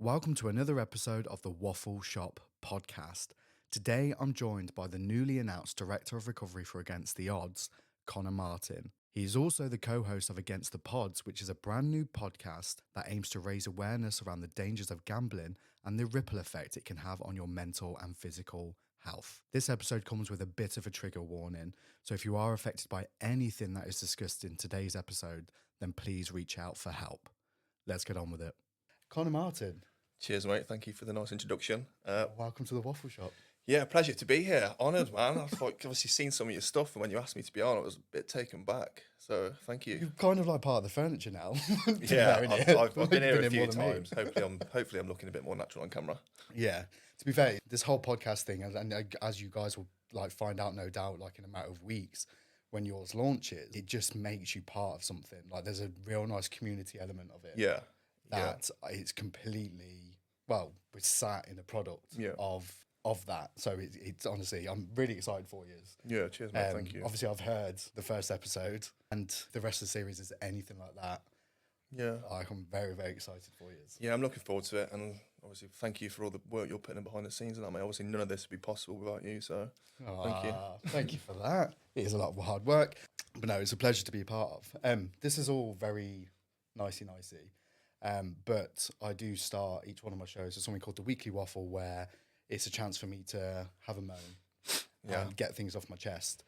Welcome to another episode of the Waffle Shop podcast. Today I'm joined by the newly announced Director of Recovery for Against the Odds, Conor Martin. He is also the co-host of Against the Pods, which is a brand new podcast that aims to raise awareness around the dangers of gambling and the ripple effect it can have on your mental and physical health. This episode comes with a bit of a trigger warning, so if you are affected by anything that is discussed in today's episode, then please reach out for help. Let's get on with it. Conor Martin. Cheers, mate. Thank you for the nice introduction. Welcome to the Waffle Shop. Yeah, pleasure to be here. Honoured, man. I've obviously seen some of your stuff, and when you asked me to be on, I was a bit taken back. So thank you. You're kind of like part of the furniture now. Yeah, I've been here a few times. Hopefully, I'm looking a bit more natural on camera. Yeah. To be fair, this whole podcast thing, and as you guys will like find out, no doubt, like in a matter of weeks, when yours launches, it just makes you part of something. Like there's a real nice community element of it. Yeah. That it's completely, well, we're sat in a product of that. So it's honestly, I'm really excited for you. Yeah, cheers, mate. Thank you. Obviously, I've heard the first episode, and the rest of the series is anything like that. Yeah. Like, I'm very, very excited for you. Yeah, I'm looking forward to it, and obviously, thank you for all the work you're putting in behind the scenes and that, mate. Obviously, none of this would be possible without you, so thank you. Thank you for that. It is a lot of hard work, but no, it's a pleasure to be a part of. This is all very nicey. But I do start each one of my shows with something called the Weekly Waffle, where it's a chance for me to have a moan and get things off my chest.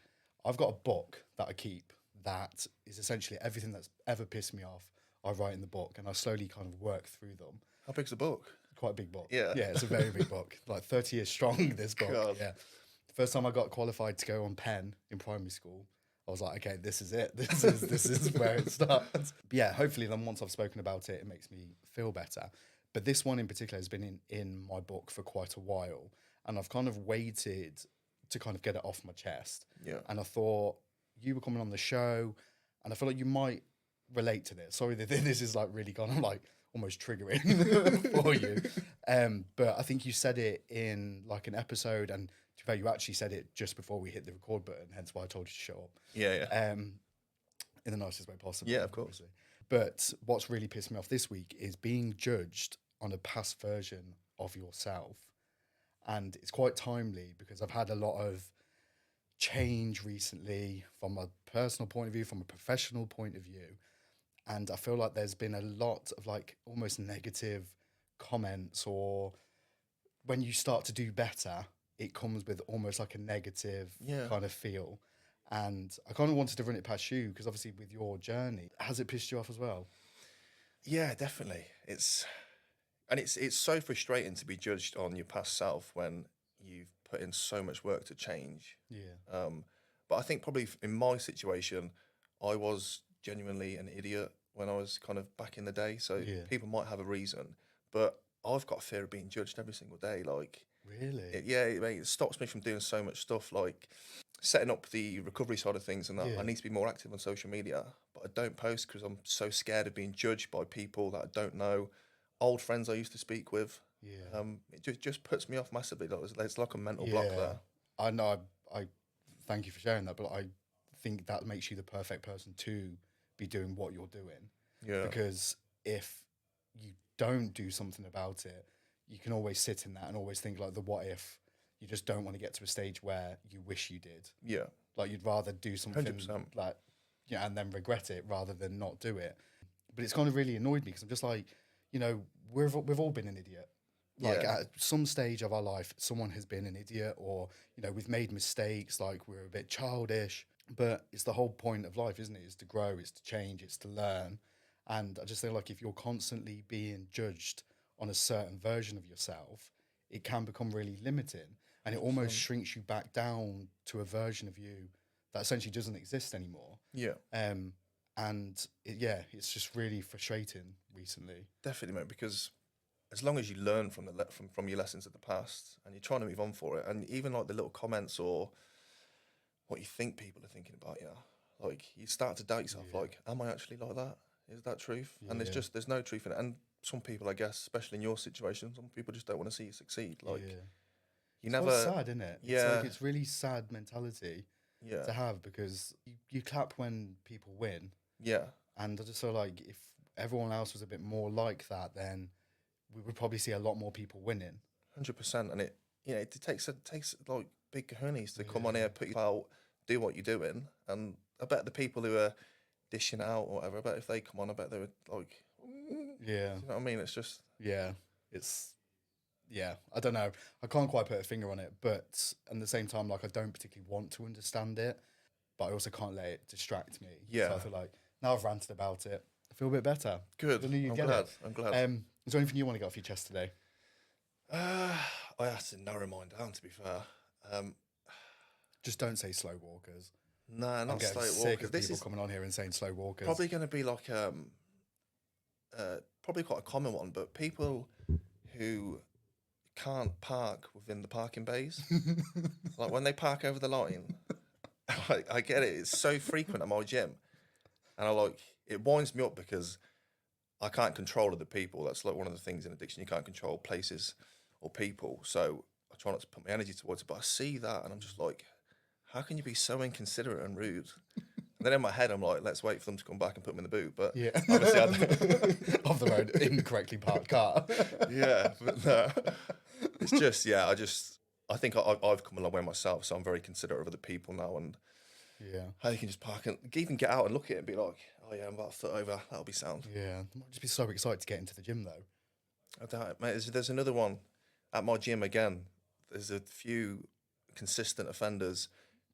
I've got a book that I keep that is essentially everything that's ever pissed me off. I write in the book, and I slowly kind of work through them. How big's the book? Quite a big book. Yeah, it's a very big book, like 30 years strong. This book. God. Yeah. The first time I got qualified to go on pen in primary school, I was like, okay, this is it. This is where it starts. But yeah, hopefully then once I've spoken about it, it makes me feel better. But this one in particular has been in my book for quite a while, and I've kind of waited to kind of get it off my chest. Yeah. And I thought you were coming on the show, and I feel like you might relate to this. Sorry that this is like really kind of like almost triggering for you. But I think you said it in like an episode, and to be fair, you actually said it just before we hit the record button, hence why I told you to show up. Yeah. In the nicest way possible. Yeah, of course. Obviously. But what's really pissed me off this week is being judged on a past version of yourself. And it's quite timely because I've had a lot of change recently from a personal point of view, from a professional point of view. And I feel like there's been a lot of like almost negative comments, or when you start to do better, it comes with almost like a negative kind of feel. And I kind of wanted to run it past you because obviously with your journey, has it pissed you off as well? Yeah, definitely. It's so frustrating to be judged on your past self when you've put in so much work to change. Yeah. But I think probably in my situation, I was genuinely an idiot when I was kind of back in the day. So people might have a reason, but I've got a fear of being judged every single day. Like, really? It stops me from doing so much stuff, like setting up the recovery side of things and that. I need to be more active on social media, but I don't post because I'm so scared of being judged by people that I don't know, old friends I used to speak with. Yeah. It just puts me off massively. It's like a mental block there. I know. I thank you for sharing that, but I think that makes you the perfect person to be doing what you're doing. Yeah. Because if you don't do something about it, you can always sit in that and always think like the what if. You just don't want to get to a stage where you wish you did. Yeah. Like you'd rather do something 100%. like, and then regret it rather than not do it. But it's kind of really annoyed me because I'm just like, we've all been an idiot. Like at some stage of our life, someone has been an idiot, or, we've made mistakes, like we're a bit childish. But it's the whole point of life, isn't it? It's to grow, it's to change, it's to learn. And I just feel like if you're constantly being judged on a certain version of yourself, it can become really limiting. And it almost shrinks you back down to a version of you that essentially doesn't exist anymore. Yeah. It's just really frustrating recently. Definitely, mate, because as long as you learn from your lessons of the past and you're trying to move on for it, and even like the little comments or what you think people are thinking about you, like you start to doubt yourself, like, am I actually like that? Is that truth? Yeah. And there's no truth in it. And some people, I guess, especially in your situation, some people just don't want to see you succeed. Like, you never. It's sad, isn't it? Yeah. It's really sad mentality to have, because you clap when people win. Yeah. And I just feel like if everyone else was a bit more like that, then we would probably see a lot more people winning. 100%. And it takes like big cojones to come on here, put you out, do what you're doing. And I bet the people who are dishing it out or whatever, I bet if they come on, I bet they would like, Yeah. you know what I mean? It's just, I don't know. I can't quite put a finger on it, but at the same time, like, I don't particularly want to understand it, but I also can't let it distract me. Yeah. So I feel like now I've ranted about it, I feel a bit better. good. I'm glad. Is there anything you want to get off your chest today? I have to narrow mine down, to be fair. Just don't say slow walkers. Nah, I'm not getting slow sick walkers. of people coming on here and saying slow walkers. Probably going to be like probably quite a common one, but people who can't park within the parking bays, like when they park over the line. I get it. It's so frequent at my gym, and it winds me up because I can't control other people. That's like one of the things in addiction. You can't control places or people. So I try not to put my energy towards it. But I see that and I'm just like, how can you be so inconsiderate and rude? And then in my head, I'm like, let's wait for them to come back and put them in the boot. But yeah, obviously, off the road, incorrectly parked car. Yeah, but no, it's just, I think I've come a long way myself. So I'm very considerate of other people now. And how you can just park and even get out and look at it and be like, oh yeah, I'm about a foot over. That'll be sound. Yeah, I might just be so excited to get into the gym though. I doubt it, mate. There's another one at my gym again. There's a few consistent offenders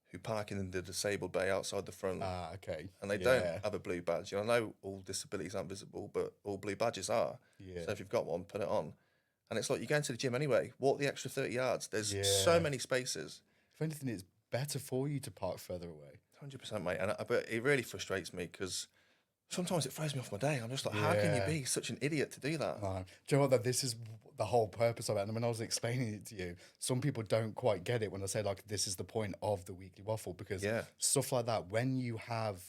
who park in the disabled bay outside the front. Ah, okay. And they don't have a blue badge. You know, I know all disabilities aren't visible, but all blue badges are. Yeah. So if you've got one, put it on. And it's like, you go into the gym anyway, walk the extra 30 yards. There's so many spaces. If anything, it's better for you to park further away. 100%, mate. But it really frustrates me because sometimes it throws me off my day. I'm just like, how can you be such an idiot to do that? No. Do you know what? That this is the whole purpose of it. And when I was explaining it to you, some people don't quite get it when I say, like, this is the point of the weekly waffle, because stuff like that, when you have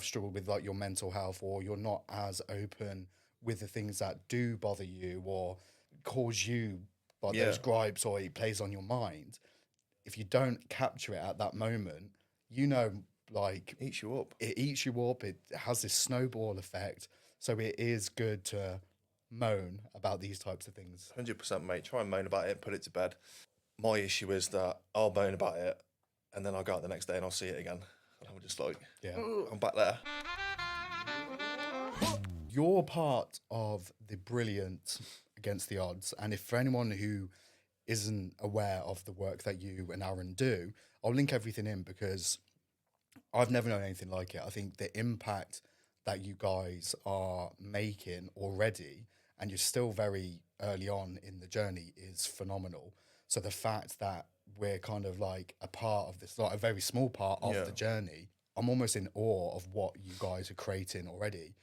struggled with like your mental health, or you're not as open with the things that do bother you or cause you like those gripes, or it plays on your mind, if you don't capture it at that moment, like, It eats you up. It has this snowball effect. So it is good to moan about these types of things. 100%, mate. Try and moan about it, put it to bed. My issue is that I'll moan about it and then I'll go out the next day and I'll see it again. And I'm just like, I'm back there. You're part of the brilliant Against the Odds. And if for anyone who isn't aware of the work that you and Aaron do, I'll link everything in because I've never known anything like it. I think the impact that you guys are making already, and you're still very early on in the journey, is phenomenal. So the fact that we're kind of like a part of this, like a very small part of the journey, I'm almost in awe of what you guys are creating already.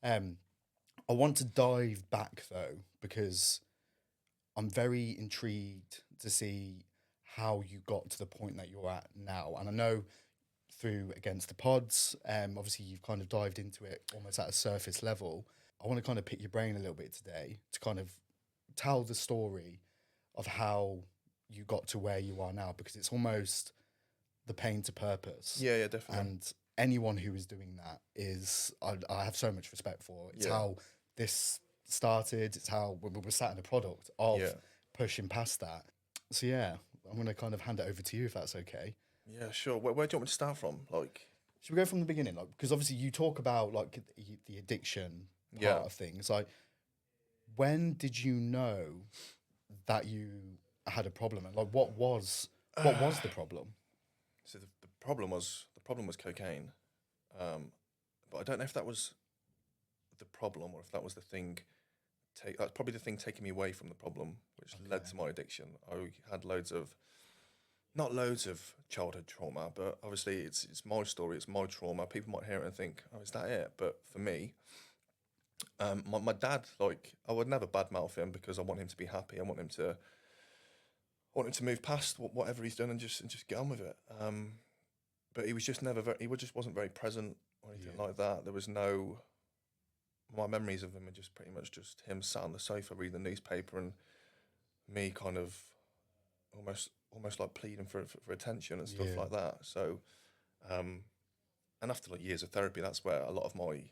I want to dive back though, because I'm very intrigued to see how you got to the point that you're at now. And I know through Against the Pods, obviously you've kind of dived into it almost at a surface level. I want to kind of pick your brain a little bit today to kind of tell the story of how you got to where you are now, because it's almost the pain to purpose. Yeah, definitely. And anyone who is doing that is, I have so much respect for. It's how this started. It's how we were sat in a product of pushing past that. So I'm going to kind of hand it over to you if that's okay. Yeah, sure. Where do you want me to start from? Like, should we go from the beginning? Like, because obviously you talk about like the addiction part of things. Like, when did you know that you had a problem? And like, what was the problem? So the problem was cocaine, but I don't know if that was the problem or if that was the thing. That's probably the thing taking me away from the problem, which led to my addiction. I had not loads of childhood trauma, but obviously it's my story, it's my trauma. People might hear it and think, oh, is that it? But for me, my dad, like, I would never badmouth him because I want him to be happy. I want him to move past whatever he's done and just get on with it. But he was just he just wasn't very present or anything like that. There was no, my memories of him are just pretty much just him sat on the sofa reading the newspaper and me kind of almost like pleading for attention and stuff like that. So, and after like years of therapy, that's where a lot of my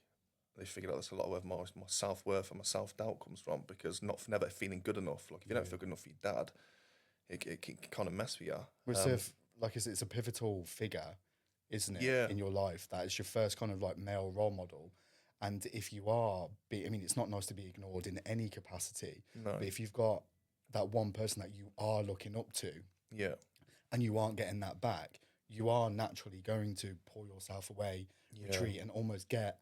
they figured out that's a lot of where my self-worth and my self-doubt comes from, because never feeling good enough. Like if you don't feel good enough for your dad, it can kind of mess with you. Well, like it's a pivotal figure, isn't it, Yeah. in your life? That is your first kind of like male role model. And if you are, I mean, it's not nice to be ignored in any capacity. No. But if you've got that one person that you are looking up to, Yeah. and you aren't getting that back, you are naturally going to pull yourself away, retreat, and almost get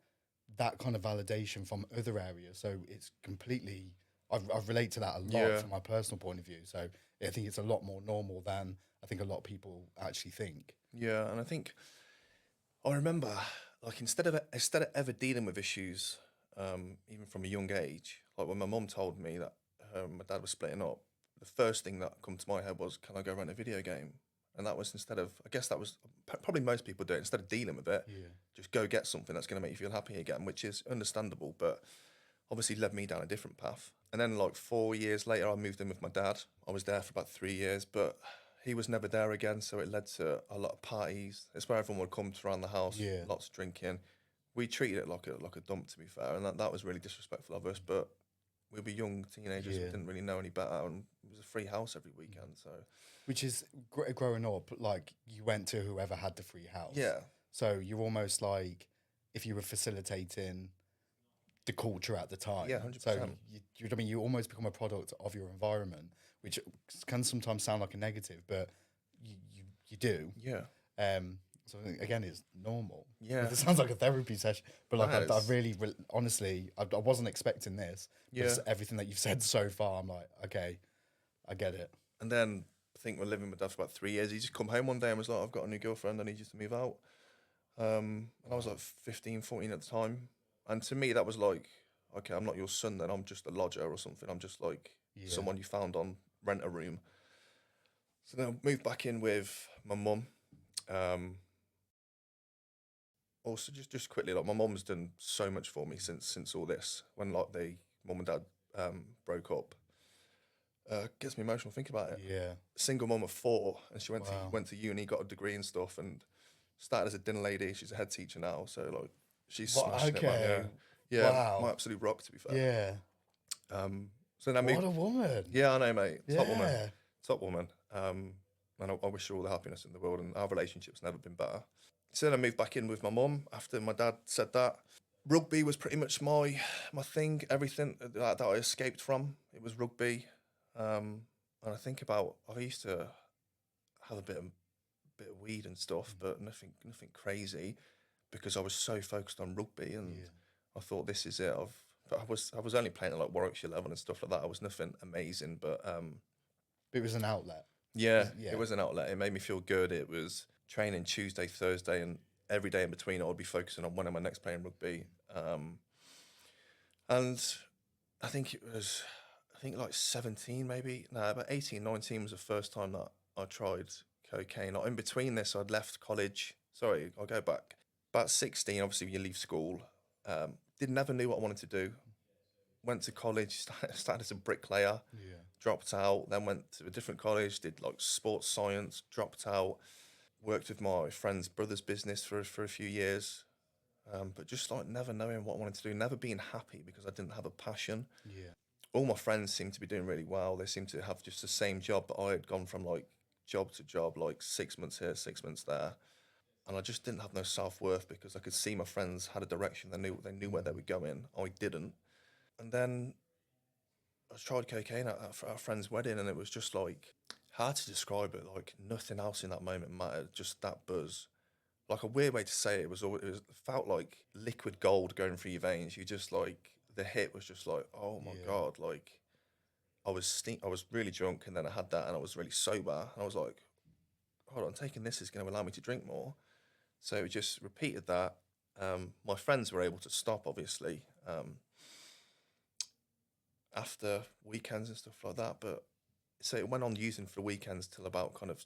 that kind of validation from other areas. So it's completely, I've related to that a lot from my personal point of view. So I think it's a lot more normal than I think a lot of people actually think. Yeah, and I think I remember, like, instead of ever dealing with issues, even from a young age, like when my mum told me that my dad was splitting up, the first thing that come to my head was, can I go rent a video game? And that was instead of, I guess that was probably most people do it, instead of dealing with it, just go get something that's going to make you feel happy again, which is understandable, but obviously led me down a different path. And then like 4 years later, I moved in with my dad. I was there for about 3 years, but he was never there again. So it led to a lot of parties. It's where everyone would come to around the house, lots of drinking. We treated it like a dump, to be fair. And that was really disrespectful of us, but we were young teenagers. We didn't really know any better. And it was a free house every weekend. So, which is growing up, like you went to whoever had the free house. Yeah. So you're almost like if you were facilitating the culture at the time. Yeah, 100%. So I mean, you almost become a product of your environment, which can sometimes sound like a negative, but you do. Yeah. So again, it's normal. Yeah. It sounds like a therapy session, but like I really, honestly, I wasn't expecting this. Yeah. Everything that you've said so far, I'm like, okay, I get it. And then I think we're living with dad for about 3 years. He just come home one day and was like, I've got a new girlfriend, I need you to move out. And I was like 15, 14 at the time. And to me, that was like, okay, I'm not your son then, I'm just a lodger or something. I'm just like someone you found on Rent a Room. So then I moved back in with my mum. Also, just quickly, like my mum's done so much for me since all this. When like mum and dad broke up, gets me emotional thinking about it. Yeah, single mum of 4, and she went to uni, got a degree and stuff, and started as a dinner lady. She's a head teacher now, so like she's smashing it. Man, yeah, my absolute rock, to be fair. Yeah. So then What a woman. Yeah, I know, mate. Top Yeah. woman. Top woman. And I wish her all the happiness in the world, and our relationship's never been better. So then I moved back in with my mum after my dad said that. Rugby was pretty much my thing. Everything that I escaped from, it was rugby. And I think about, I used to have a bit of weed and stuff, but nothing crazy, because I was so focused on rugby, and I thought, this is it. But I was only playing at like Warwickshire level and stuff like that. I was nothing amazing, but it was an outlet. Yeah, it was an outlet. It made me feel good. It was training Tuesday, Thursday, and every day in between I would be focusing on when am I next playing rugby. And I think it was, like 17 maybe. No, about 18, 19 was the first time that I tried cocaine. Like in between this, I'd left college. Sorry, I'll go back. About 16, obviously you leave school. Never knew what I wanted to do. Went to college, started as a bricklayer, dropped out, then went to a different college, did like sports science, dropped out, worked with my friend's brother's business for a few years, but just like never knowing what I wanted to do, never being happy because I didn't have a passion. Yeah. All my friends seemed to be doing really well. They seemed to have just the same job, but I had gone from like job to job, like 6 months here, 6 months there. And I just didn't have no self-worth because I could see my friends had a direction. They knew where they were going. I didn't. And then I tried cocaine at our friend's wedding, and it was just like, hard to describe it. Like nothing else in that moment mattered. Just that buzz. Like a weird way to say it, it felt like liquid gold going through your veins. You just like, the hit was just like, oh my God. Like I was really drunk, and then I had that, and I was really sober. And I was like, hold on, taking this is going to allow me to drink more. So it just repeated that. My friends were able to stop, obviously, after weekends and stuff like that. But so it went on using for the weekends till about kind of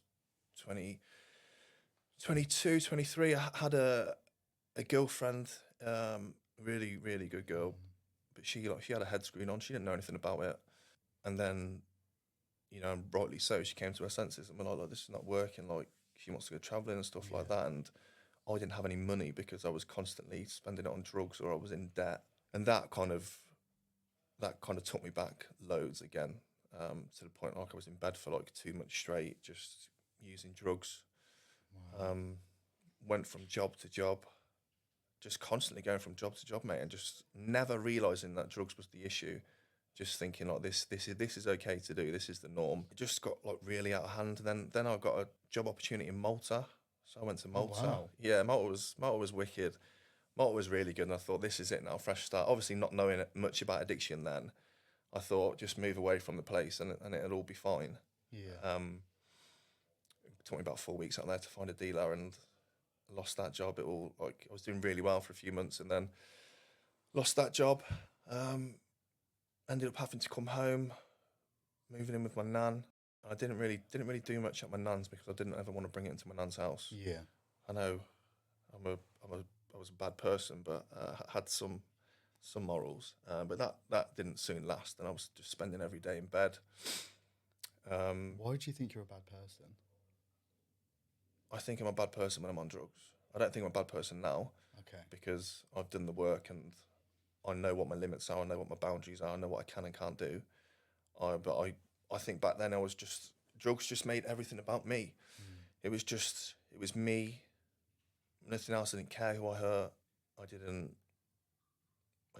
22, 23. I had a girlfriend, really, really good girl, but she had a head screen on. She didn't know anything about it. And then, rightly so, she came to her senses and we're like, this is not working. Like, she wants to go traveling and stuff like that. And I didn't have any money because I was constantly spending it on drugs or I was in debt. And that kind of took me back loads again, to the point like I was in bed for like 2 months straight, just using drugs. Wow. Went from job to job, just constantly going from job to job, mate, and just never realizing that drugs was the issue. Just thinking like this is okay to do. This is the norm. It just got like really out of hand. Then I got a job opportunity in Malta, so I went to Malta. Oh, wow. Yeah, Malta was wicked. Malta was really good, and I thought this is it now, fresh start. Obviously, not knowing much about addiction then, I thought just move away from the place and it'll all be fine. Yeah. It took me about 4 weeks out there to find a dealer, and lost that job. It all like I was doing really well for a few months, and then lost that job. Ended up having to come home, moving in with my nan. I didn't really do much at my nan's because I didn't ever want to bring it into my nan's house. Yeah. I know I was a bad person, but had some morals. But that didn't soon last, and I was just spending every day in bed. Why do you think you're a bad person? I think I'm a bad person when I'm on drugs. I don't think I'm a bad person now. Okay. Because I've done the work and I know what my limits are. I know what my boundaries are. I know what I can and can't do. But I think back then drugs just made everything about me. It was me. Nothing else. I didn't care who I hurt. I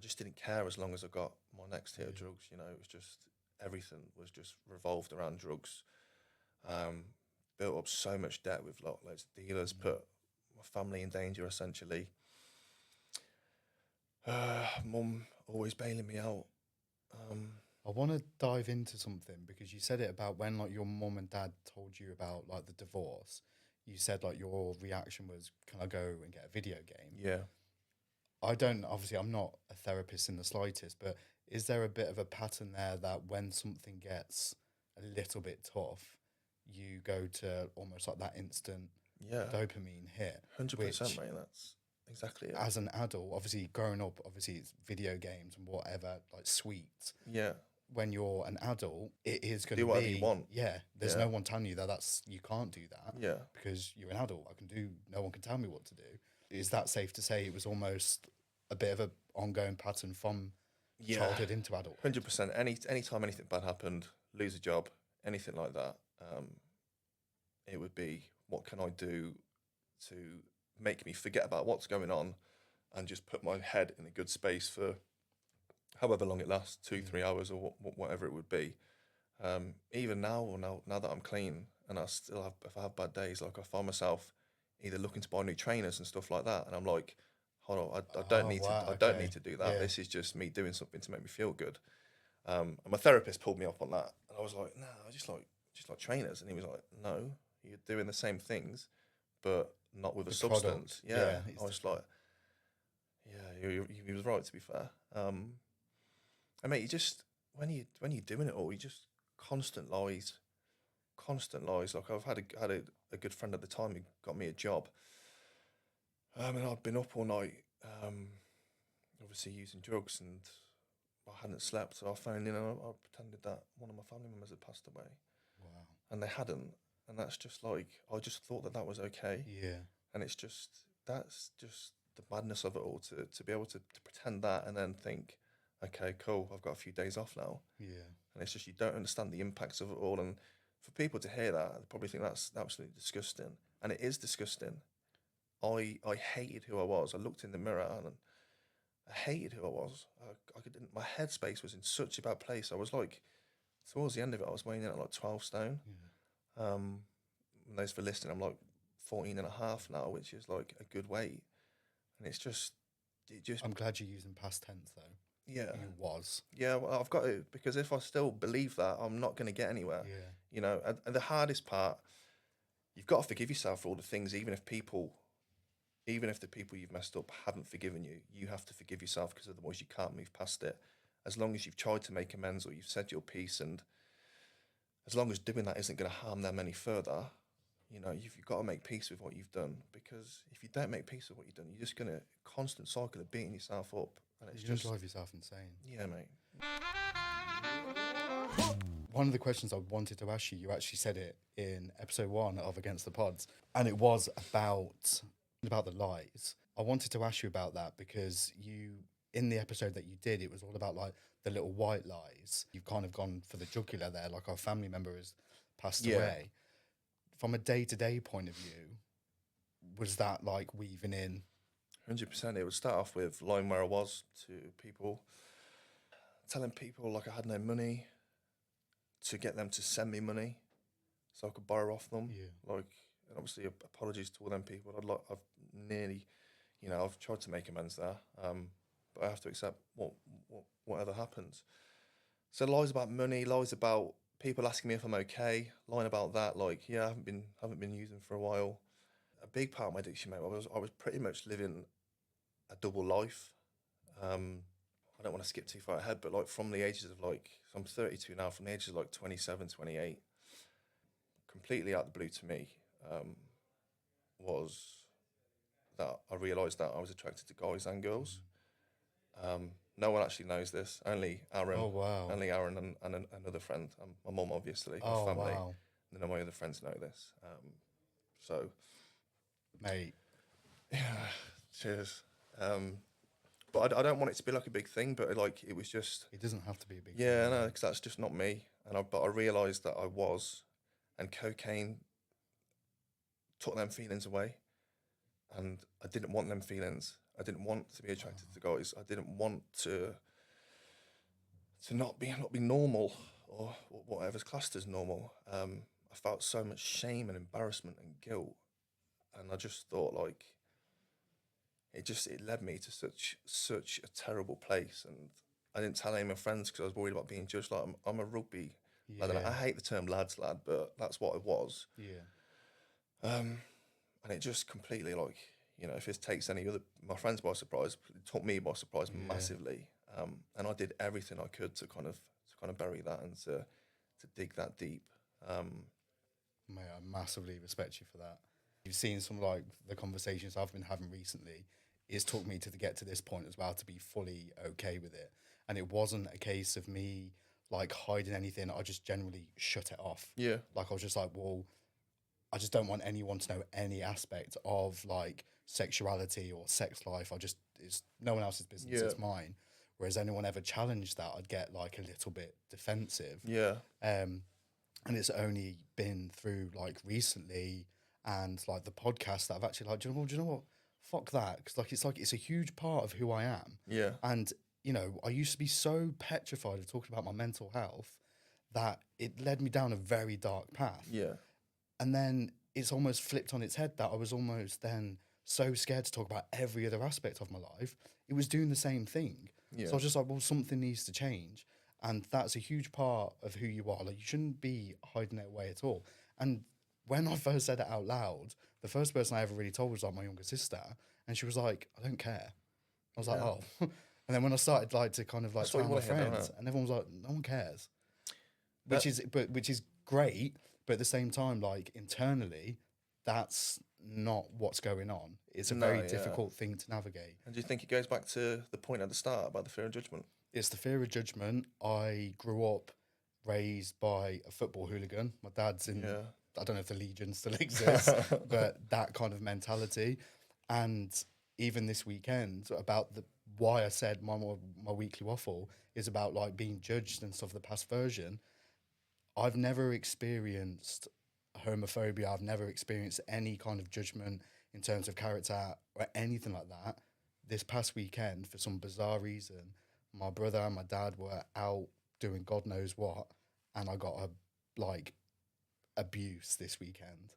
just didn't care as long as I got my next hit of drugs. You know, it was just, everything was just revolved around drugs. Built up so much debt with loads of dealers, put my family in danger essentially. Mum always bailing me out. I want to dive into something because you said it about when like your mum and dad told you about like the divorce. You said like your reaction was, "Can I go and get a video game?" Yeah. Obviously I'm not a therapist in the slightest, but is there a bit of a pattern there that when something gets a little bit tough, you go to almost like that instant dopamine hit? 100%, mate. That's exactly it. As an adult, obviously growing up, obviously it's video games and whatever, like sweets. Yeah. When you're an adult, it is going to be do whatever you want. Yeah, there's no one telling you that you can't do that. Yeah. Because you're an adult. No one can tell me what to do. Is that safe to say it was almost a bit of an ongoing pattern from childhood into adult? 100%. Anytime anything bad happened, lose a job, anything like that, it would be, what can I do to make me forget about what's going on and just put my head in a good space for however long it lasts, 2-3 hours or whatever it would be. Even now that I'm clean and if I have bad days, like I find myself either looking to buy new trainers and stuff like that, and I'm like, hold on, I don't need to do that. Yeah. This is just me doing something to make me feel good. And my therapist pulled me up on that, and I was like, no, I just like trainers, and he was like, no, you're doing the same things, but not with a substance. Yeah. I was like, yeah, he was right, to be fair. And mate, you just when you're doing it all, you just constant lies. Like I've had a good friend at the time who got me a job, and I'd been up all night, obviously using drugs, and I hadn't slept, so I phoned in and I pretended that one of my family members had passed away. Wow. And they hadn't, and that's just like, I just thought that was okay. Yeah. And that's just the madness of it all, to be able to pretend that and then think, okay, cool, I've got a few days off now. Yeah. And it's just, you don't understand the impacts of it all, and for people to hear that, they probably think that's absolutely disgusting, and it is disgusting. I hated who I was. I looked in the mirror and I hated who I was. My headspace was in such a bad place. I was like, towards the end of it, I was weighing in at like 12 stone. Yeah. And those for listening, I'm like 14 and a half now, which is like a good weight. And it just. I'm glad you're using past tense though. Yeah. You was. Yeah, well, I've got to, because if I still believe that, I'm not going to get anywhere. Yeah. You know, and the hardest part, you've got to forgive yourself for all the things, even if the people you've messed up haven't forgiven you, you have to forgive yourself, because otherwise you can't move past it. As long as you've tried to make amends or you've said your piece, and as long as doing that isn't going to harm them any further, you know, you've got to make peace with what you've done, because if you don't make peace with what you've done, you're just going to constant cycle of beating yourself up. And it's just drive yourself insane. Yeah, mate. One of the questions I wanted to ask you, you actually said it in episode 1 of Against the Pods, and it was about about the lies. I wanted to ask you about that because in the episode that you did, it was all about like the little white lies. You've kind of gone for the jugular there, like our family member has passed Yeah. away. From a day-to-day point of view, was that like weaving in? 100%. It would start off with lying where I was to people, telling people like I had no money, to get them to send me money so I could borrow off them. Yeah. Like, and obviously apologies to all them people. I've nearly, I've tried to make amends there, but I have to accept whatever happens. So lies about money, lies about people asking me if I'm okay, lying about that. Like, yeah, I haven't been using for a while. A big part of my addiction, mate, I was pretty much living a double life. I don't want to skip too far ahead, but like from the ages of like, so I'm 32 now, from the ages of like 27, 28, completely out the blue to me, was that I realised that I was attracted to guys and girls. No one actually knows this. Only Aaron. Oh, wow. Only Aaron and another friend. My mum, obviously, my Oh, family. wow. None of my other friends know this. So, Mate. yeah, cheers. But I don't want it to be like a big thing, but like it was just. It doesn't have to be a big Yeah, thing. no, because that's just not me. But I realised that I was, and cocaine took them feelings away, and I didn't want them feelings. I didn't want to be attracted to guys. I didn't want to not be normal or whatever's classed as normal. I felt so much shame and embarrassment and guilt, and I just thought like it led me to such a terrible place. And I didn't tell any of my friends because I was worried about being judged. Like I'm a rugby lad, and I hate the term lads lad, but that's what I was. Yeah. And it just completely like, if it takes my friends by surprise, it took me by surprise massively. And I did everything I could to kind of bury that and to dig that deep. Mate, I massively respect you for that. You've seen some like the conversations I've been having recently. It's took me to get to this point as well to be fully okay with it. And it wasn't a case of me like hiding anything. I just generally shut it off. Yeah. Like I was just like, well, I just don't want anyone to know any aspect of like sexuality or sex life. It's no one else's business. Yeah. It's mine. Whereas anyone ever challenged that, I'd get like a little bit defensive. Yeah. And it's only been through like recently and like the podcast that I've actually like, do you know what? Fuck that. Because it's a huge part of who I am. Yeah. And, I used to be so petrified of talking about my mental health that it led me down a very dark path. Yeah. And then it's almost flipped on its head that I was almost then so scared to talk about every other aspect of my life. It was doing the same thing. Yeah. So I was just like, well, something needs to change. And that's a huge part of who you are. Like, you shouldn't be hiding it away at all. And when I first said it out loud, the first person I ever really told was like my younger sister. And she was like, I don't care. I was like, oh. And then when I started like to kind of like tell my friends, and everyone was like, no one cares. Which is great. But at the same time, like internally, that's not what's going on. It's a very difficult thing to navigate. And do you think it goes back to the point at the start about the fear of judgment? It's the fear of judgment. I grew up raised by a football hooligan. My dad's in, I don't know if the Legion still exists, but that kind of mentality. And even this weekend, about why I said my weekly waffle is about like being judged and stuff, the past version. I've never experienced homophobia. I've never experienced any kind of judgment in terms of character or anything like that. This past weekend, for some bizarre reason, my brother and my dad were out doing God knows what, and I got abuse this weekend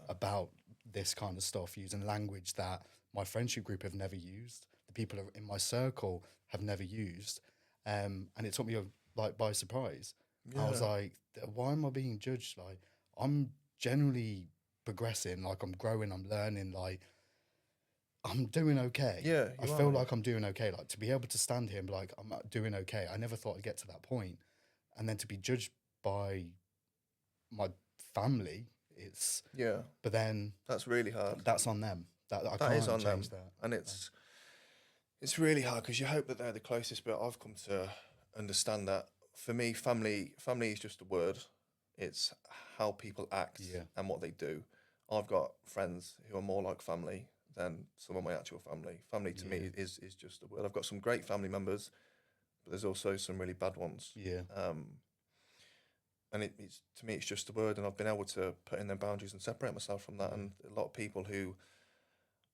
about this kind of stuff, using language that my friendship group have never used, the people in my circle have never used, and it took me like by surprise. I was like, why am I being judged? Like, I'm generally progressing, like I'm growing, I'm learning, like I'm doing okay. Yeah, I feel like I'm doing okay. Like to be able to stand here and be like, I'm doing okay. I never thought I'd get to that point. And then to be judged by my family, it's but then that's really hard. That's on them. That That is on them. that. And it's really hard because you hope that they're the closest, but I've come to understand that for me, family is just a word. It's how people act and what they do. I've got friends who are more like family than some of my actual family. Family to me is just a word. I've got some great family members, but there's also some really bad ones. Yeah. And it's to me, it's just a word, and I've been able to put in their boundaries and separate myself from that. And a lot of people who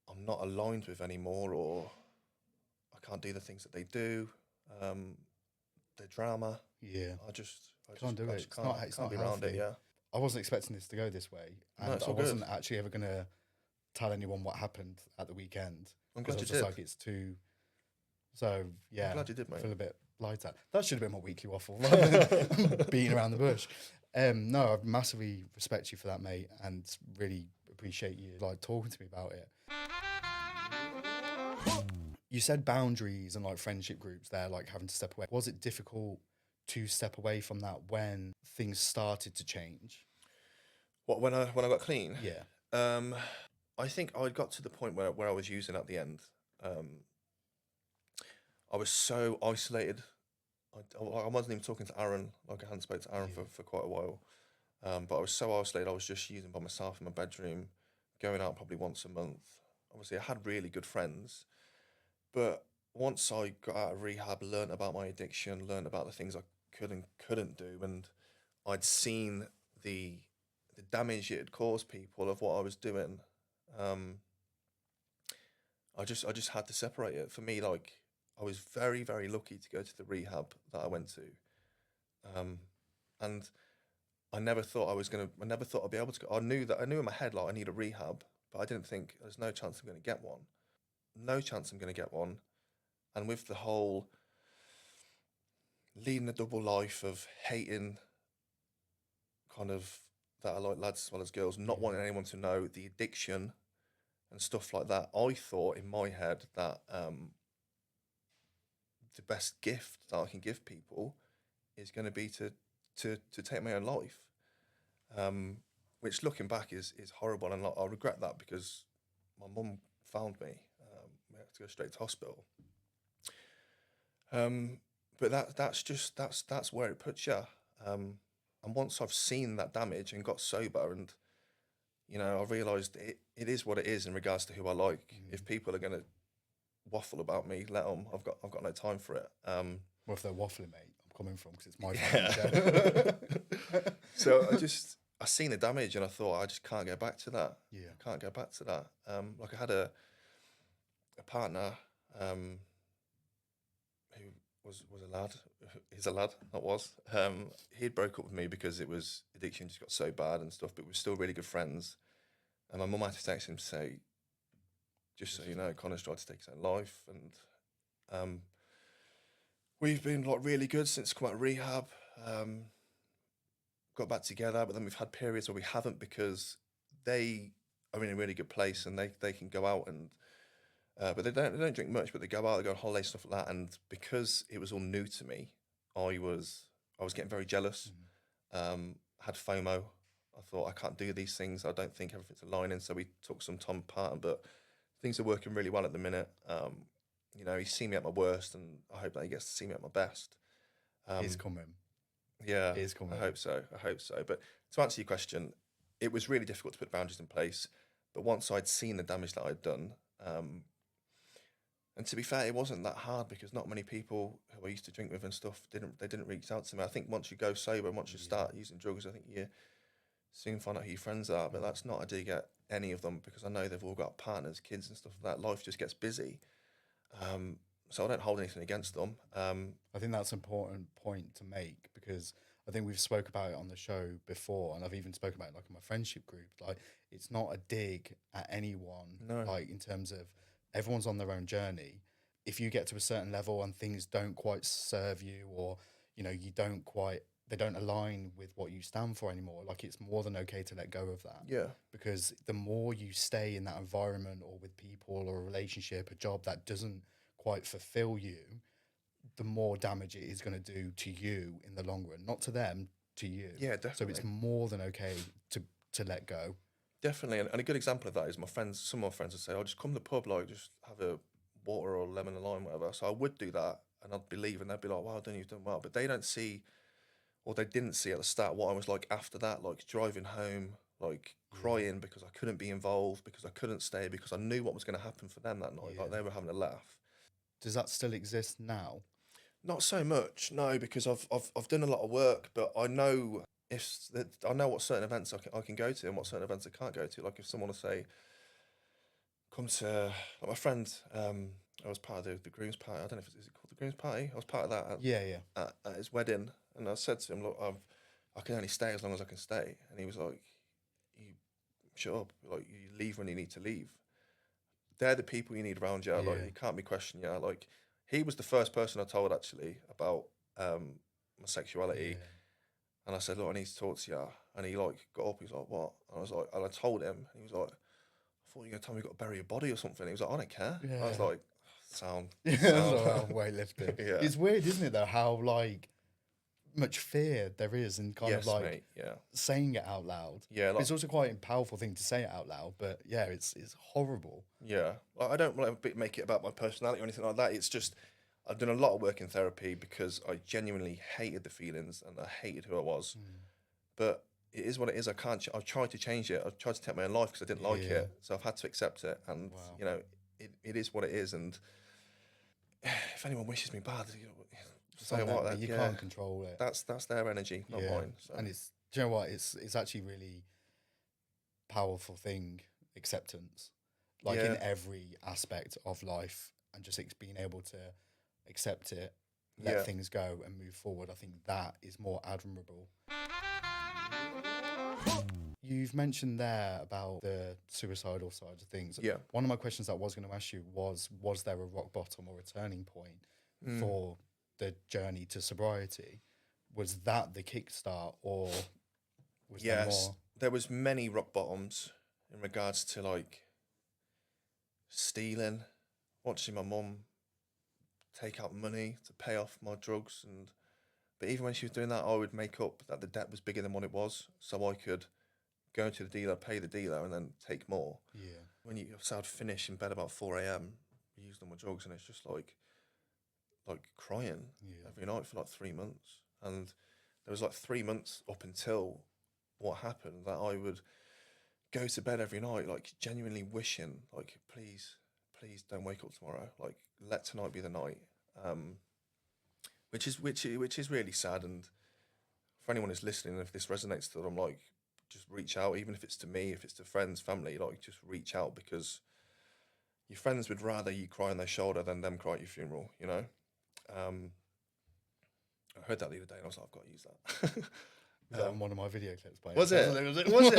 I'm not aligned with anymore, or I can't do the things that they do, their drama. Yeah. I just Can't do it. just It's not be around it. healthy. Yeah. I wasn't expecting this to go this way, No, and it's I all wasn't good. actually ever gonna tell anyone what happened at the weekend. I'm Because glad I you was just did. like, it's too. So yeah, I'm glad you did, I mate. feel a bit lighter. That should have been my weekly waffle, rather than beating around the bush. No, I massively respect you for that, mate, and really appreciate you like talking to me about it. You said boundaries and like friendship groups there, like having to step away. Was it difficult to step away from that when things started to change? What when I got clean? Yeah. I think I got to the point where I was using at the end. I was so isolated. I wasn't even talking to Aaron. Like I hadn't spoken to Aaron for quite a while. But I was so isolated. I was just using by myself in my bedroom, going out probably once a month. Obviously, I had really good friends, but once I got out of rehab, learned about my addiction, learned about the things I couldn't do, and I'd seen the damage it had caused people of what I was doing. I just had to separate it. For me, like I was very very lucky to go to the rehab that I went to, and I never thought I was gonna. I never thought I'd be able to go. I knew in my head like I need a rehab, but I didn't think there's no chance I'm gonna get one. No chance I'm gonna get one. And with the whole leading a double life of hating, kind of that I like lads as well as girls, not wanting anyone to know the addiction and stuff like that. I thought in my head that the best gift that I can give people is going to be to take my own life. Which looking back is horrible, and I regret that because my mum found me. We had to go straight to hospital. But that's where it puts you. And once I've seen that damage and got sober, and I realised it is what it is in regards to who I like. If people are going to waffle about me, let them. I've got no time for it. Well, if they're waffling, mate, I'm coming from because it's my family show. So I seen the damage and I thought I just can't go back to that. Yeah. I can't go back to that. Like I had a partner who was a lad. He's a lad, that was. He'd broke up with me because addiction just got so bad and stuff, but we were still really good friends. And my mum had to text him to say, just so you know, Connor's tried to take his own life. And we've been like really good since come out of rehab. Got back together, but then we've had periods where we haven't because they are in a really good place and they can go out and but they don't drink much, but they go out, they go on holiday, stuff like that. And because it was all new to me, I was getting very jealous. Had FOMO. I thought I can't do these things. I don't think everything's aligning. So we took some time apart, but things are working really well at the minute. He's seen me at my worst, and I hope that he gets to see me at my best. He's coming. Yeah, It is coming. I hope so. But to answer your question, it was really difficult to put boundaries in place. But once I'd seen the damage that I'd done, and to be fair, it wasn't that hard because not many people who I used to drink with and stuff didn't reach out to me. I think once you go sober, once you start using drugs, I think you soon find out who your friends are. But that's not a dig at any of them because I know they've all got partners, kids, and stuff like that. Life just gets busy. So I don't hold anything against them. I think that's an important point to make because I think we've spoke about it on the show before, and I've even spoken about it like in my friendship group. Like, it's not a dig at anyone. No. Like, in terms of everyone's on their own journey. If you get to a certain level and things don't quite serve you, or they don't align with what you stand for anymore. Like, it's more than okay to let go of that. Yeah. Because the more you stay in that environment or with people or a relationship, a job that doesn't quite fulfill you, the more damage it is going to do to you in the long run. Not to them, to you. Yeah, definitely. So it's more than okay to let go. Definitely. And a good example of that is some of my friends would say, "Oh, just come to the pub, like just have a water or lemon and lime, whatever." So I would do that and I'd be leaving. They'd be like, "Well done, you've done well." But they don't see, or they didn't see at the start what I was like after that, like driving home, like crying because I couldn't be involved, because I couldn't stay, because I knew what was going to happen for them that night. Like they were having a laugh. Does that still exist now? Not so much, no, because I've done a lot of work, but I know I know what certain events I can go to and what certain events I can't go to. Like if someone will say, come to like my friend, I was part of the groom's party. I don't know if is it called the groom's party. I was part of that at his wedding, and I said to him, look, I can only stay as long as I can stay, and he was like, you shut up, like you leave when you need to leave. They're the people you need around you. Like you can't be questioning you. Like he was the first person I told actually about my sexuality. And I said, look, I need to talk to you. And he like got up, he was like, what? And I was like, and I told him, and he was like, I thought you were going to tell me you got to bury your body or something. He was like, I don't care. I was like, sound. Weightlifting. Yeah. It's weird, isn't it, though, how like much fear there is in kind of like mate, saying it out loud. Yeah. Like, it's also quite a powerful thing to say it out loud, but yeah, it's horrible. Yeah. Like, I don't want to make it about my personality or anything like that. It's just, I've done a lot of work in therapy because I genuinely hated the feelings and I hated who I was. But it is what it is. I've tried to change it. I've tried to take my own life because I didn't like it. So I've had to accept it. And, you know, it is what it is. And if anyone wishes me bad, say what, you can't control it. That's their energy, not mine. So. And it's, do you know what? It's actually really powerful thing, acceptance. Like in every aspect of life, and just being able to accept it, let things go and move forward. I think that is more admirable. You've mentioned there about the suicidal side of things. Yeah. One of my questions that I was going to ask you was there a rock bottom or a turning point for the journey to sobriety? Was that the kickstart, or was there more? There was many rock bottoms in regards to like stealing, watching my mum take out money to pay off my drugs, but even when she was doing that, I would make up that the debt was bigger than what it was, so I could go to the dealer, pay the dealer, and then take more. Yeah. When so I'd finish in bed about 4 a.m, used all my drugs, and it's just like crying every night for like 3 months. And there was like 3 months up until what happened that I would go to bed every night, like genuinely wishing, like, please don't wake up tomorrow. Like, let tonight be the night. Which is really sad. And for anyone who's listening, if this resonates to them, like, just reach out, even if it's to me, if it's to friends, family, like, just reach out, because your friends would rather you cry on their shoulder than them cry at your funeral, you know? I heard that the other day and I was like, I've got to use that. Was that on one of my video clips? Was it? Was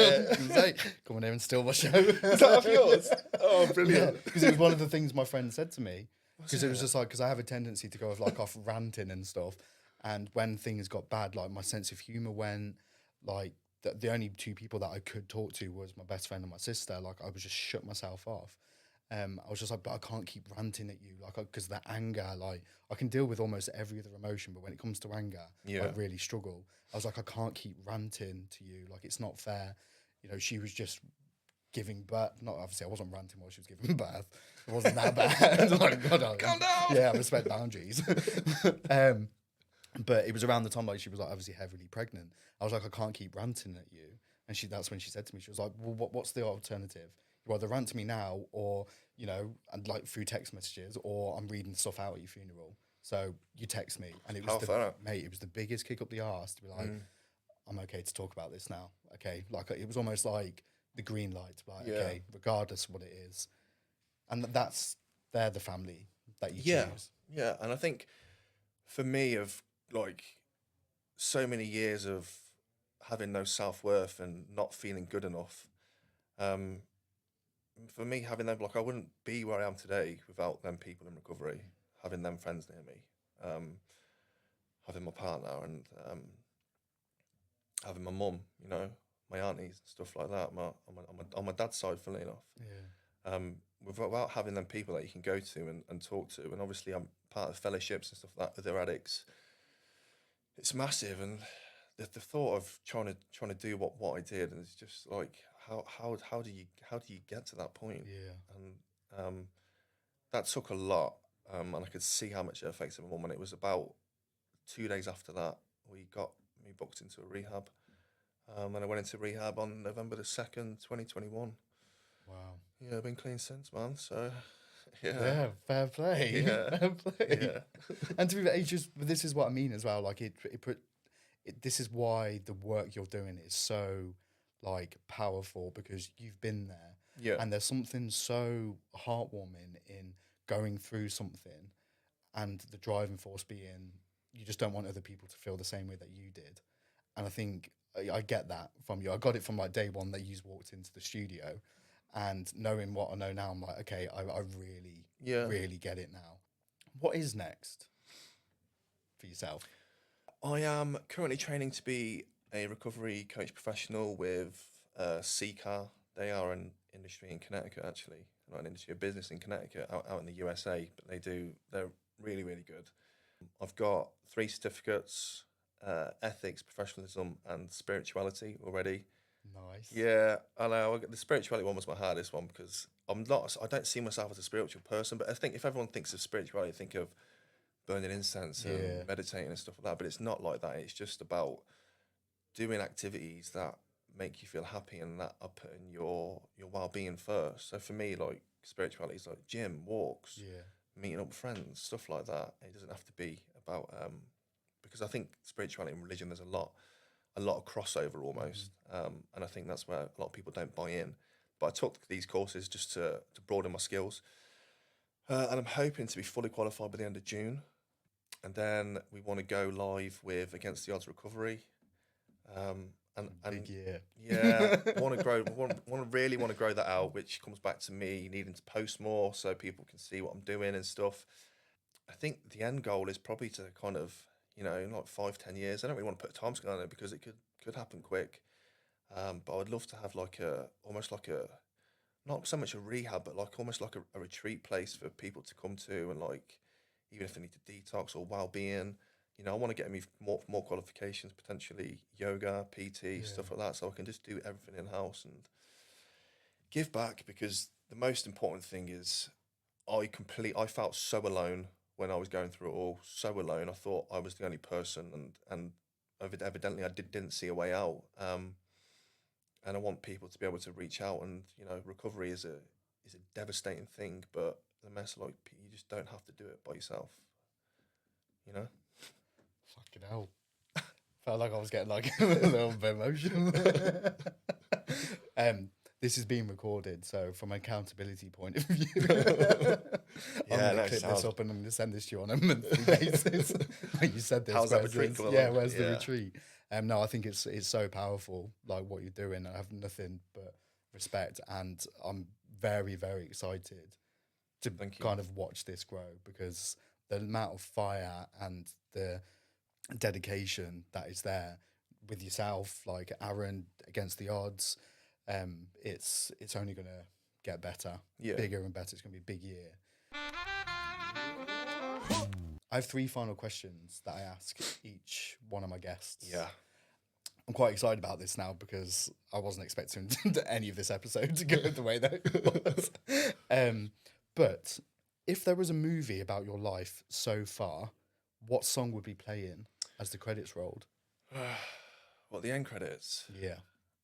it? Come on here and steal my show. Is that of yours? Oh, brilliant. Because it was one of the things my friend said to me. Because it was just like, because I have a tendency to go like off ranting and stuff. And when things got bad, like my sense of humour went, like the only two people that I could talk to was my best friend and my sister. Like I was just shut myself off. I was just like, but I can't keep ranting at you, like, because the anger, like, I can deal with almost every other emotion, but when it comes to anger, I really struggle. I was like, I can't keep ranting to you, like, it's not fair. You know, she was just giving birth. Not obviously, I wasn't ranting while she was giving birth. It wasn't that bad. Like, God, calm down. Yeah, I respect boundaries. But it was around the time like she was like obviously heavily pregnant. I was like, I can't keep ranting at you, and that's when she said to me, she was like, well, what's the alternative? You either rant to me now, or, you know, and like through text messages, or I'm reading stuff out at your funeral. So you text me, and it was it was the biggest kick up the arse to be like, I'm okay to talk about this now. Okay, like it was almost like the green light, like okay, regardless of what it is, and they're the family that you choose. Yeah, and I think for me, of like so many years of having no self-worth and not feeling good enough, for me, having them, like, I wouldn't be where I am today without them people in recovery, having them friends near me, having my partner, and having my mum, you know, my aunties, stuff like that. On my dad's side, funnily enough. Yeah. Without having them people that you can go to and talk to, and obviously I'm part of fellowships and stuff like that with other addicts. It's massive, and the thought of trying to do what I did, and it's just like, how do you get to that point? Yeah. And that took a lot, and I could see how much it affected my mum. And it was about 2 days after that we got me booked into a rehab, And I went into rehab on November the 2nd, 2021. Wow. Yeah, I've been clean since, man. So, yeah, Yeah, fair play. yeah, Fair play. yeah, And to be fair, it's just, this is what I mean as well. Like this is why the work you're doing is so like powerful, because you've been there, yeah, and there's something so heartwarming in going through something, and the driving force being you just don't want other people to feel the same way that you did. And I think I get that from you. I got it from like day one that you walked into the studio, and knowing what I know now, I'm like, okay, I really, yeah. really get it now. What is next for yourself? I am currently training to be a recovery coach professional with CCAR. They are an industry in Connecticut, actually, not an industry, a business in Connecticut, out in the USA. But they're really, really good. I've got 3 certificates: ethics, professionalism, and spirituality already. Nice. Yeah, I know. The spirituality one was my hardest one because I don't see myself as a spiritual person. But I think if everyone thinks of spirituality, think of burning incense Yeah. and meditating and stuff like that. But it's not like that. It's just about doing activities that make you feel happy and that are putting your well being first. So for me, like spirituality is like gym, walks, Yeah. meeting up with friends, stuff like that. It doesn't have to be about because I think spirituality and religion there's a lot of crossover almost, and I think that's where a lot of people don't buy in. But I took these courses just to broaden my skills, and I'm hoping to be fully qualified by the end of June. And then we want to go live with Against the Odds Recovery. And Big year. yeah, want to grow, really want to grow that out, which comes back to me needing to post more so people can see what I'm doing and stuff. I think the end goal is probably to kind of, in like 5, 10 years. I don't really want to put a time scale on it because it could happen quick. But I'd love to have like almost like a, not so much a rehab, but like almost like a retreat place for people to come to, and like even if they need to detox or well-being. I want to get me more qualifications, potentially yoga, PT, Yeah. stuff like that, so I can just do everything in house and give back. Because the most important thing is I felt so alone when I was going through it all, so alone. I thought I was the only person, and evidently I didn't see a way out. And I want people to be able to reach out, and recovery is a devastating thing, but the mess, like, you just don't have to do it by yourself. You know. Fucking hell. Felt like I was getting like a little bit emotional. This is being recorded, so from an accountability point of view, I'm Yeah, going no, to clip sounds. this up and I'm going to send this to you on a monthly basis. When you said this, How's that where's retreat this? coming Yeah, along? where's the Yeah. retreat? No, I think it's so powerful, like what you're doing. I have nothing but respect, and I'm very, very excited to Thank you. kind of watch this grow, because the amount of fire and the dedication that is there with yourself, like Aaron, Against the Odds, it's only gonna get better, Yeah. bigger and better. It's gonna be a big year. I have 3 final questions that I ask each one of my guests. Yeah. I'm quite excited about this now because I wasn't expecting any of this episode to go the way that it was. But if there was a movie about your life so far, what song would be playing as the credits rolled? What, the end credits? Yeah.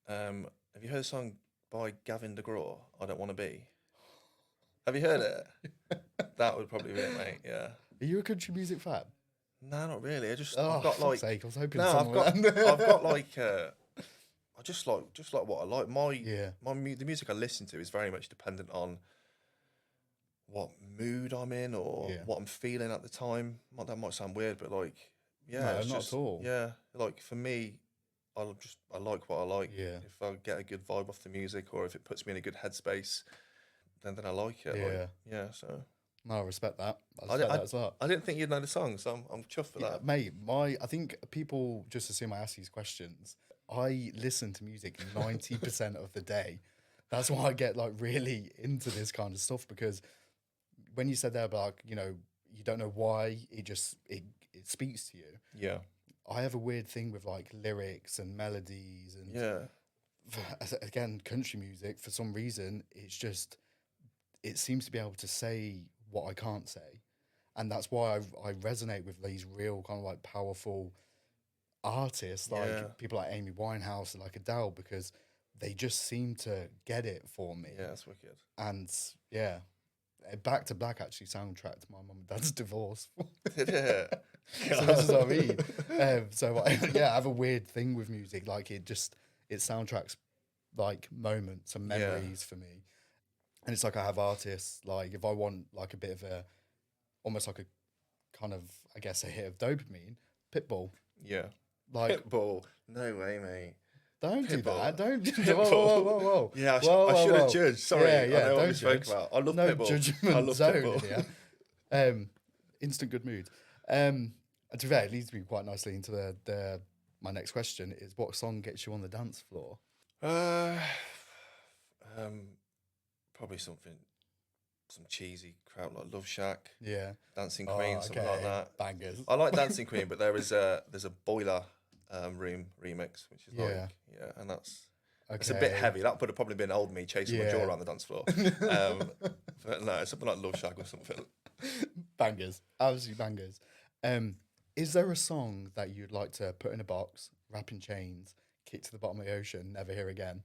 Have you heard a song by Gavin DeGraw? I Don't Want to Be. Have you heard it? That would probably be it, mate. Yeah. Are you a country music fan? No, not really. Oh, I've got fuck's like sake, I was hoping no, someone I've got like I just like what I like. Yeah. The music I listen to is very much dependent on what mood I'm in or Yeah. what I'm feeling at the time. That might sound weird, but like, yeah, No, it's not just at all. yeah. Like for me, I like what I like. Yeah. If I get a good vibe off the music, or if it puts me in a good headspace, then I like it. Yeah. Like, yeah. So No, I respect that. I I, respect I, that as well. I didn't think you'd know the song, so I'm chuffed for Yeah, that. mate, I think people just assume I ask these questions. I listen to music 90% of the day. That's why I get like really into this kind of stuff, because when you said there about, like, you don't know why, it speaks to you. Yeah. I have a weird thing with like lyrics and melodies and Yeah. again, country music, for some reason, it seems to be able to say what I can't say. And that's why I resonate with these real kind of like powerful artists, like Yeah. people like Amy Winehouse and like Adele, because they just seem to get it for me. Yeah, that's wicked. And yeah, Back to Black actually soundtracked my mum and dad's divorce. Did it? So this is what I mean. Yeah, I have a weird thing with music. Like it soundtracks like moments and memories for me. And it's like I have artists, like if I want like a bit of a, almost like a kind of, I guess, a hit of dopamine, Pitbull. Yeah. Like, Pitbull. No way, mate. don't do Pitbull. that. Don't. Pitbull. Whoa. Yeah, I Whoa, should have whoa. judged. Sorry. Yeah, I know what don't we spoke judge. about. I love No Pitbull. judgment I love zone Pitbull. here. Instant good mood. And to be fair, it leads me quite nicely into the my next question is, what song gets you on the dance floor? Probably some cheesy crowd like Love Shack, Yeah. Dancing Queen, something like that. Bangers. I like Dancing Queen, but there's a Boiler Room remix, which is and that's it's a bit heavy. That would have probably been old me chasing my jaw around the dance floor. But no, something like Love Shack or something. Bangers, absolutely bangers. Is there a song that you'd like to put in a box, wrap in chains, kick to the bottom of the ocean, never hear again?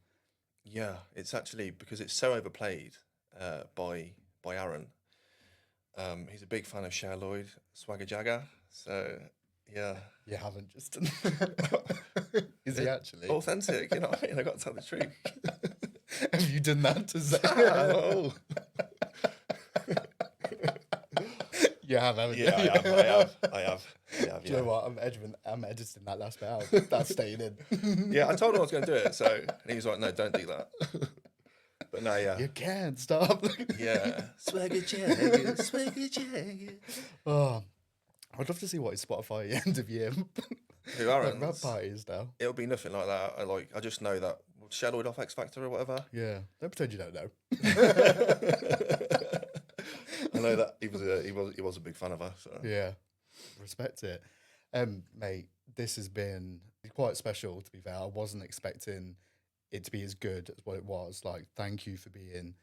Yeah, it's actually because it's so overplayed by Aaron. He's a big fan of Cher Lloyd, Swagger Jagger. So yeah, You haven't just. Is he actually authentic? You know what I mean? I got to tell the truth. Have you done that to say? Oh. You have, haven't you? Yeah, I have. Do you know what? I'm editing that last bit out. That's staying in. Yeah, I told him I was going to do it. So and he was like, "No, don't do that." But no, yeah. You can't stop. Yeah. Swagger Jagger, Swagger Jagger. Oh, I'd love to see what his Spotify end of year Who Aaron's? rap party is now. It'll be nothing like that. I just know that Cher Lloyd off X Factor or whatever. Yeah, don't pretend you don't know. I know that he was a big fan of her. So. Yeah, respect it. Mate, this has been quite special, to be fair. I wasn't expecting it to be as good as what it was. Like, thank you for being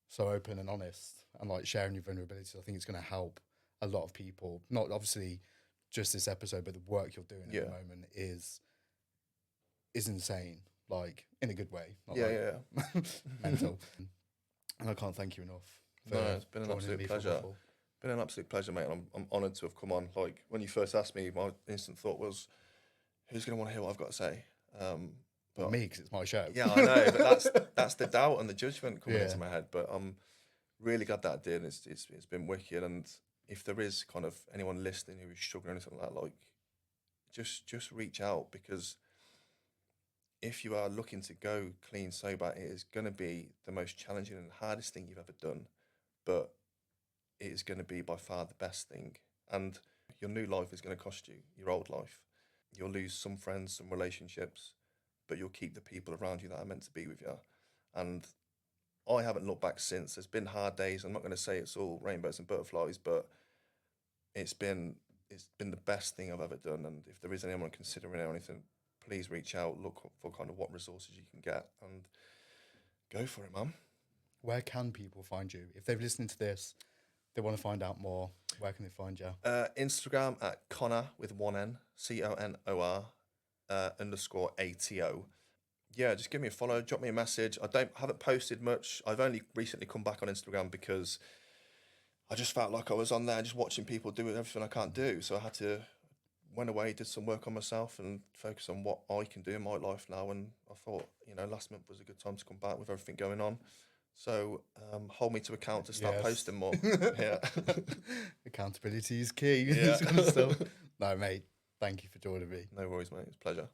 so open and honest and like sharing your vulnerabilities. I think it's going to help a lot of people. Not obviously just this episode, but the work you're doing at the moment is insane. Like, in a good way. Not mental. And I can't thank you enough. No, it's been an absolute pleasure. Been an absolute pleasure, mate. And I'm honoured to have come on. Like, when you first asked me, my instant thought was, who's going to want to hear what I've got to say? But me, because it's my show. Yeah, I know. But that's the doubt and the judgment coming into my head. But I'm really glad that I did. It's been wicked. And if there is kind of anyone listening who is struggling or anything like that, like, just reach out, because if you are looking to go clean sober, it is going to be the most challenging and hardest thing you've ever done, but it is going to be by far the best thing. And your new life is going to cost you your old life. You'll lose some friends, some relationships, but you'll keep the people around you that are meant to be with you. And I haven't looked back since. There's been hard days. I'm not going to say it's all rainbows and butterflies, but it's been the best thing I've ever done. And if there is anyone considering it or anything, please reach out, look for kind of what resources you can get, and go for it, man. Where can people find you? If they've listened to this, they want to find out more, where can they find you? Instagram at Conor with one N, CONOR _ATO. Yeah, just give me a follow, drop me a message. I haven't posted much. I've only recently come back on Instagram because I just felt like I was on there just watching people do everything I can't do. So I had to went away, did some work on myself and focus on what I can do in my life now. And I thought, last month was a good time to come back with everything going on. So hold me to account to start posting more. Yeah. Accountability is key. No, mate, thank you for joining me. No worries, mate. It's a pleasure.